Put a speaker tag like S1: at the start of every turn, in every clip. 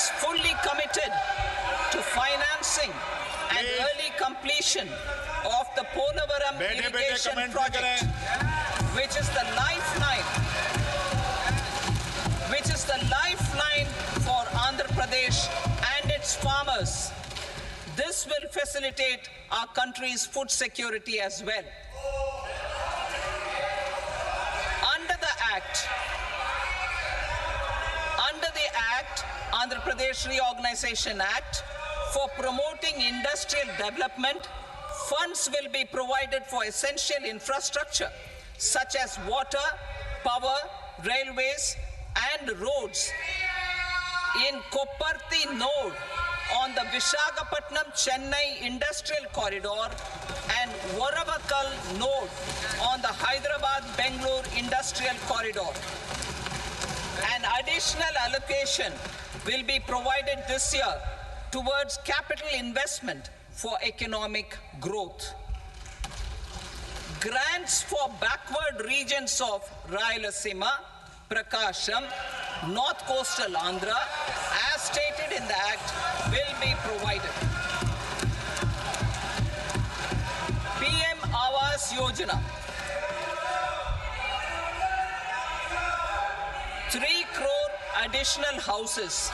S1: is fully committed to financing and early completion of the Polavaram irrigation project, which is the lifeline for Andhra Pradesh and its farmers. This will facilitate our country's food security as well. Under the Act, Andhra Pradesh Reorganization Act, for promoting industrial development, funds will be provided for essential infrastructure such as water, power, railways and roads in Kopparthi node on the Visakhapatnam-Chennai Industrial Corridor and Varavakal node on the Hyderabad-Bengaluru Industrial Corridor. An additional allocation will be provided this year towards capital investment for economic growth. Grants for backward regions of Rayalaseema, Prakasham, North Coastal Andhra, as stated in the Act, will be provided. PM Awas Yojana. 3 crore additional houses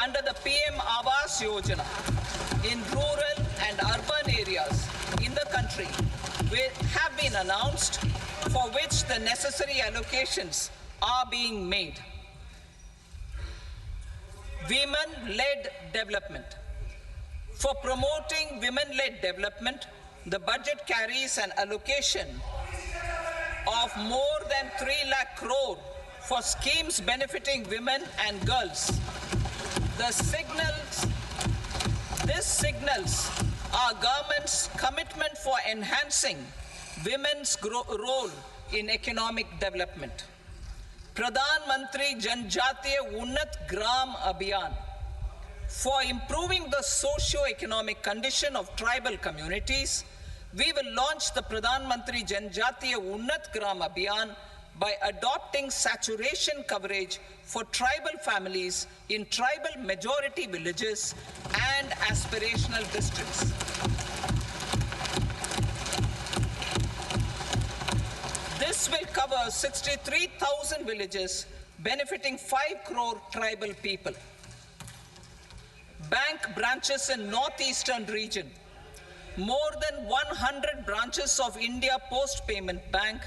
S1: under the PM Awas Yojana in rural and urban areas in the country have been announced, for which the necessary allocations are being made. Women-led development. For promoting women-led development, the budget carries an allocation of more than 3 lakh crore for schemes benefiting women and girls. This signals our government's commitment for enhancing women's role in economic development. Pradhan Mantri Janjatiya Unnat Gram Abhiyan. For improving the socio-economic condition of tribal communities, we will launch the Pradhan Mantri Janjatiya Unnat Gram Abhiyan by adopting saturation coverage for tribal families in tribal majority villages and aspirational districts. This will cover 63,000 villages, benefiting 5 crore tribal people. Bank branches in northeastern region. More than 100 branches of India Post Payment Bank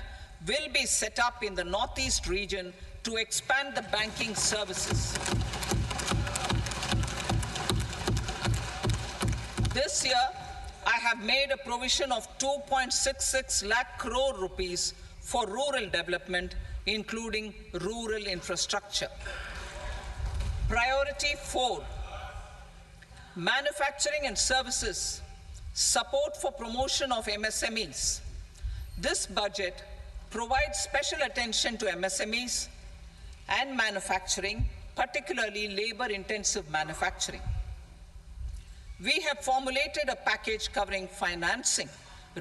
S1: will be set up in the northeast region to expand the banking services. This year, I have made a provision of 2.66 lakh crore rupees for rural development, including rural infrastructure. Priority 4, manufacturing and services, support for promotion of MSMEs. This budget provides special attention to MSMEs and manufacturing, particularly labor-intensive manufacturing. We have formulated a package covering financing,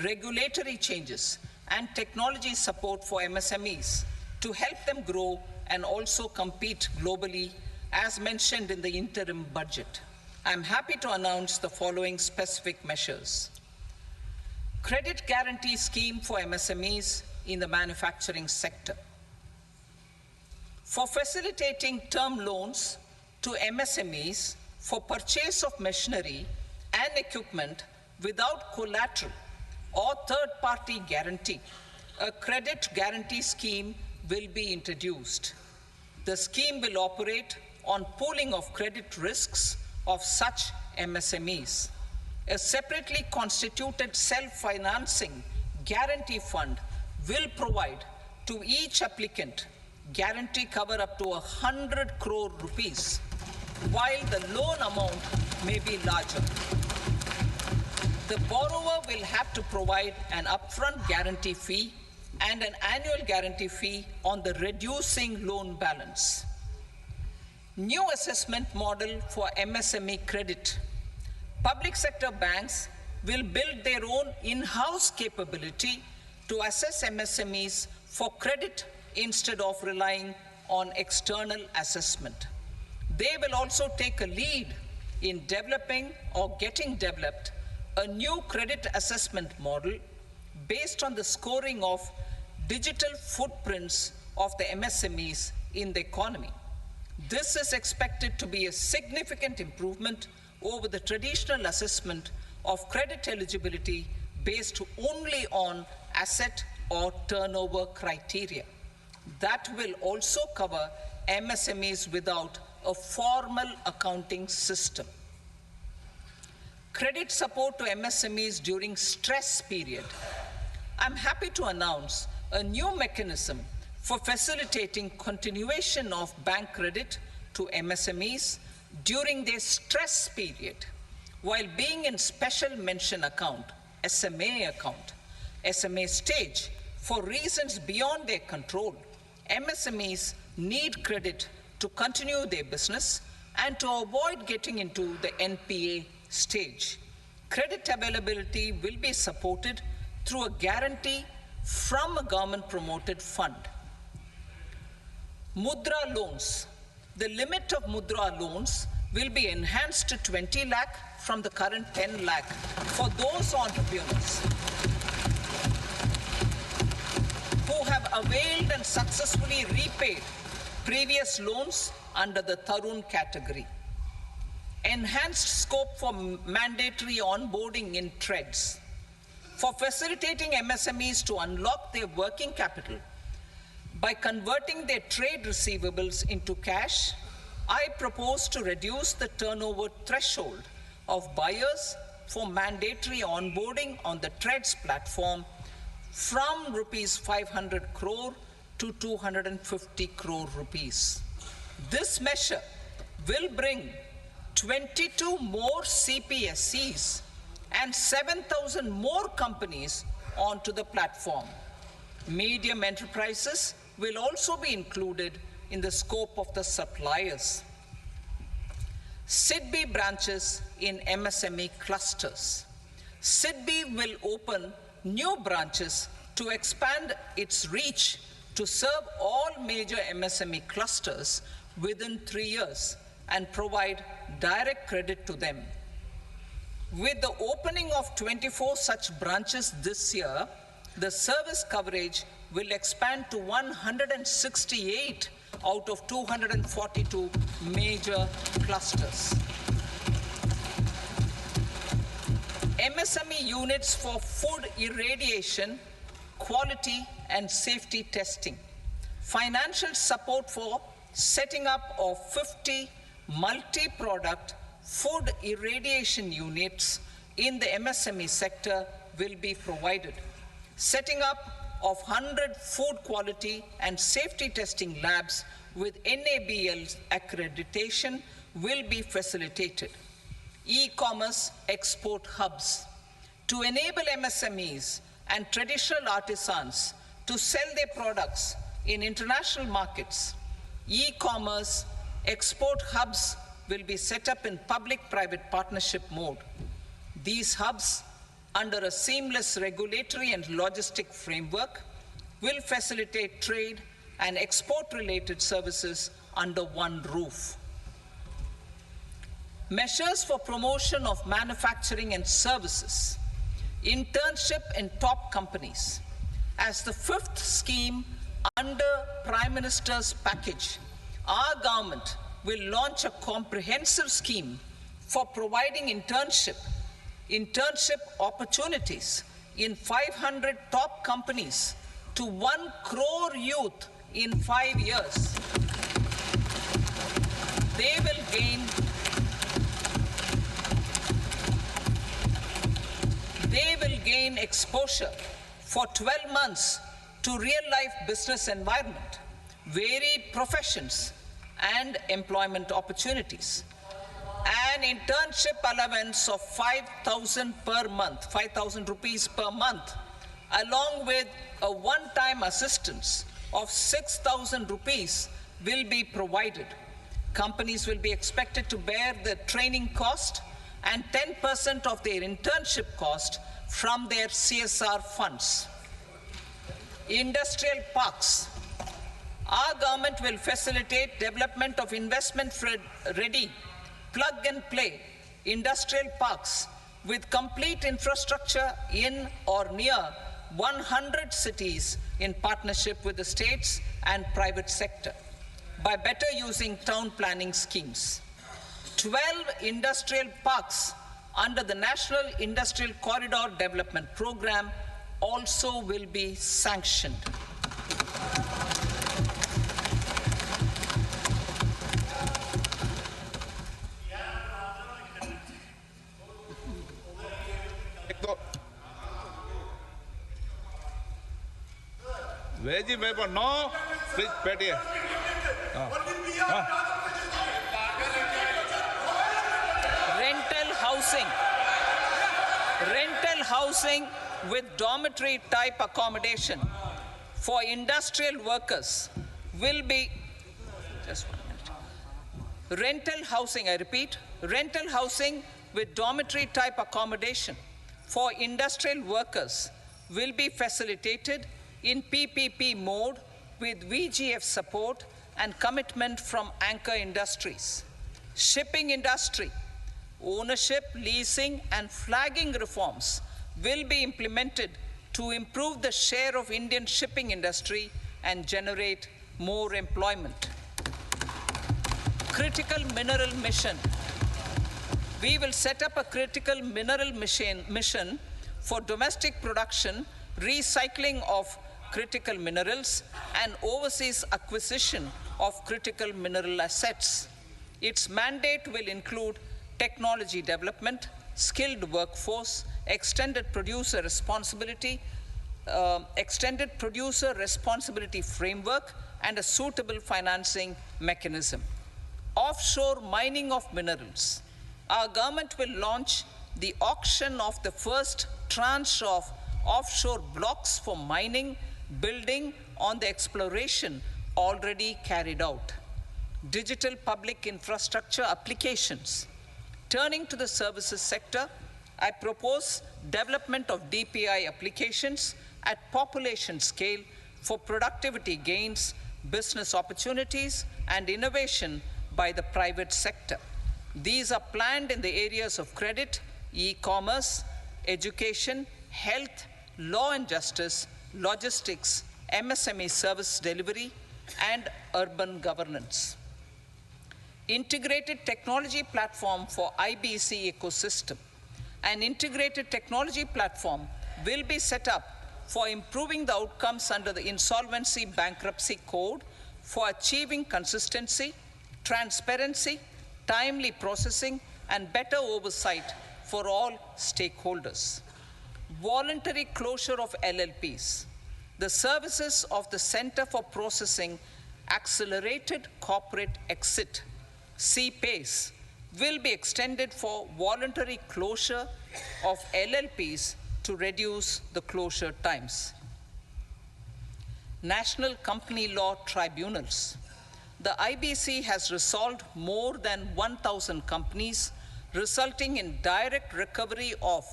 S1: regulatory changes, and technology support for MSMEs to help them grow and also compete globally, as mentioned in the interim budget. I'm happy to announce the following specific measures. Credit guarantee scheme for MSMEs in the manufacturing sector. For facilitating term loans to MSMEs for purchase of machinery and equipment without collateral or third-party guarantee, a credit guarantee scheme will be introduced. The scheme will operate on pooling of credit risks of such MSMEs. A separately constituted self-financing guarantee fund will provide to each applicant guarantee cover up to 100 crore rupees, while the loan amount may be larger. The borrower will have to provide an upfront guarantee fee and an annual guarantee fee on the reducing loan balance. New assessment model for MSME credit. Public sector banks will build their own in-house capability to assess MSMEs for credit instead of relying on external assessment. They will also take a lead in developing or getting developed a new credit assessment model based on the scoring of digital footprints of the MSMEs in the economy. This is expected to be a significant improvement over the traditional assessment of credit eligibility based only on asset or turnover criteria. That will also cover MSMEs without a formal accounting system. Credit support to MSMEs during stress period. I'm happy to announce a new mechanism for facilitating continuation of bank credit to MSMEs during their stress period while being in special mention account, SMA stage, for reasons beyond their control. MSMEs need credit to continue their business and to avoid getting into the NPA stage. Credit availability will be supported through a guarantee from a government-promoted fund. Mudra loans. The limit of Mudra loans will be enhanced to 20 lakh from the current 10 lakh for those entrepreneurs who have availed and successfully repaid previous loans under the Tarun category. Enhanced scope for mandatory onboarding in TREDS. For facilitating MSMEs to unlock their working capital by converting their trade receivables into cash, I propose to reduce the turnover threshold of buyers for mandatory onboarding on the TREDS platform from rupees 500 crore to 250 crore rupees. This measure will bring 22 more CPSCs and 7,000 more companies onto the platform. Medium enterprises will also be included in the scope of the suppliers. SIDBI branches in MSME clusters. SIDBI will open new branches to expand its reach to serve all major MSME clusters within 3 years and provide direct credit to them. With the opening of 24 such branches this year, the service coverage will expand to 168 out of 242 major clusters. MSME units for food irradiation, quality and safety testing. Financial support for setting up of 50 multi-product food irradiation units in the MSME sector will be provided. Setting up of 100 food quality and safety testing labs with NABL accreditation will be facilitated. E-commerce export hubs. To enable MSMEs and traditional artisans to sell their products in international markets, e-commerce export hubs will be set up in public-private partnership mode. These hubs, under a seamless regulatory and logistic framework, will facilitate trade and export-related services under one roof. Measures for promotion of manufacturing and services. Internship in top companies. As the fifth scheme under Prime Minister's package, our government will launch a comprehensive scheme for providing internship opportunities in 500 top companies to 1 crore youth in 5 years. They will gain exposure for 12 months to real-life business environment, varied professions, and employment opportunities. An internship allowance of 5,000 per month, 5,000 rupees per month, along with a one-time assistance of 6,000 rupees will be provided. Companies will be expected to bear the training cost and 10% of their internship cost from their CSR funds. Industrial parks. Our government will facilitate development of investment-ready, plug-and-play industrial parks with complete infrastructure in or near 100 cities in partnership with the states and private sector by better using town planning schemes. 12 industrial parks under the National Industrial Corridor Development Program also will be sanctioned.
S2: Veggie में पर no please बैठिए
S1: rental housing with dormitory type accommodation for industrial workers will be just 1 minute. Rental housing, I repeat, rental housing with dormitory type accommodation for industrial workers will be facilitated in PPP mode with VGF support and commitment from anchor industries. Shipping industry, ownership, leasing, and flagging reforms will be implemented to improve the share of Indian shipping industry and generate more employment. Critical mineral mission. We will set up a critical mineral mission for domestic production, recycling of critical minerals, and overseas acquisition of critical mineral assets. Its mandate will include technology development, skilled workforce, extended producer responsibility framework, and a suitable financing mechanism. Offshore mining of minerals. Our government will launch the auction of the first tranche of offshore blocks for mining, building on the exploration already carried out. Digital public infrastructure applications. Turning to the services sector, I propose development of DPI applications at population scale for productivity gains, business opportunities, and innovation by the private sector. These are planned in the areas of credit, e-commerce, education, health, law and justice, logistics, MSME service delivery, and urban governance. Integrated technology platform for IBC ecosystem. An integrated technology platform will be set up for improving the outcomes under the Insolvency Bankruptcy Code for achieving consistency, transparency, timely processing, and better oversight for all stakeholders. Voluntary closure of LLPs. The services of the Center for Processing Accelerated Corporate Exit, CPACE, will be extended for voluntary closure of LLPs to reduce the closure times. National Company Law Tribunals. The IBC has resolved more than 1,000 companies, resulting in direct recovery of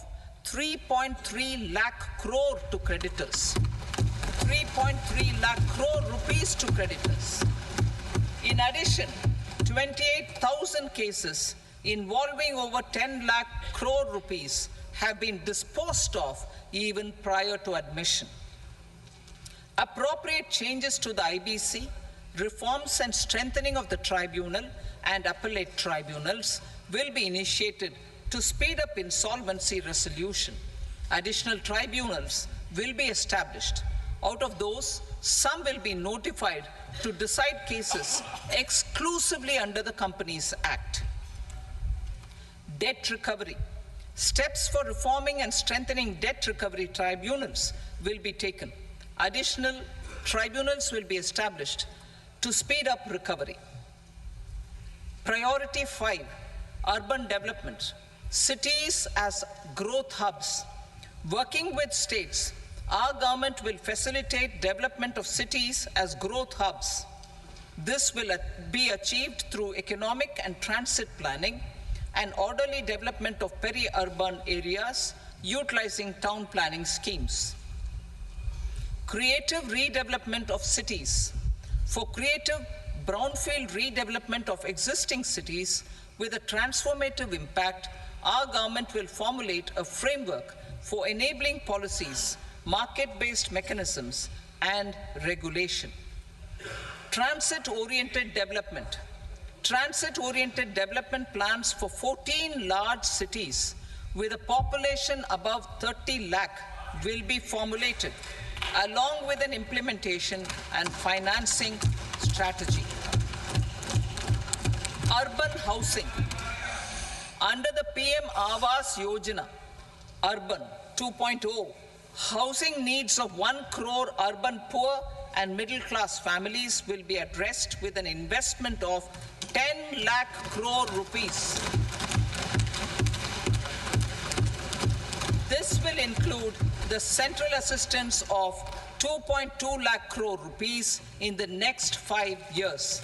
S1: 3.3 lakh crore to creditors. 3.3 lakh crore rupees to creditors. In addition, 28,000 cases involving over 10 lakh crore rupees have been disposed of even prior to admission. Appropriate changes to the IBC, reforms and strengthening of the tribunal and appellate tribunals will be initiated to speed up insolvency resolution. Additional tribunals will be established. Out of those, some will be notified to decide cases exclusively under the Companies Act. Debt recovery. Steps for reforming and strengthening debt recovery tribunals will be taken. Additional tribunals will be established to speed up recovery. Priority 5, urban development. Cities as growth hubs. Working with states, our government will facilitate development of cities as growth hubs. This will be achieved through economic and transit planning and orderly development of peri-urban areas utilizing town planning schemes. Creative redevelopment of cities. For creative brownfield redevelopment of existing cities with a transformative impact, our government will formulate a framework for enabling policies, market-based mechanisms, and regulation. Transit-oriented development. Transit-oriented development plans for 14 large cities with a population above 30 lakh will be formulated, along with an implementation and financing strategy. Urban housing. Under the PM Awas Yojana, Urban 2.0, housing needs of 1 crore urban poor and middle-class families will be addressed with an investment of 10 lakh crore rupees. This will include the central assistance of 2.2 lakh crore rupees in the next 5 years.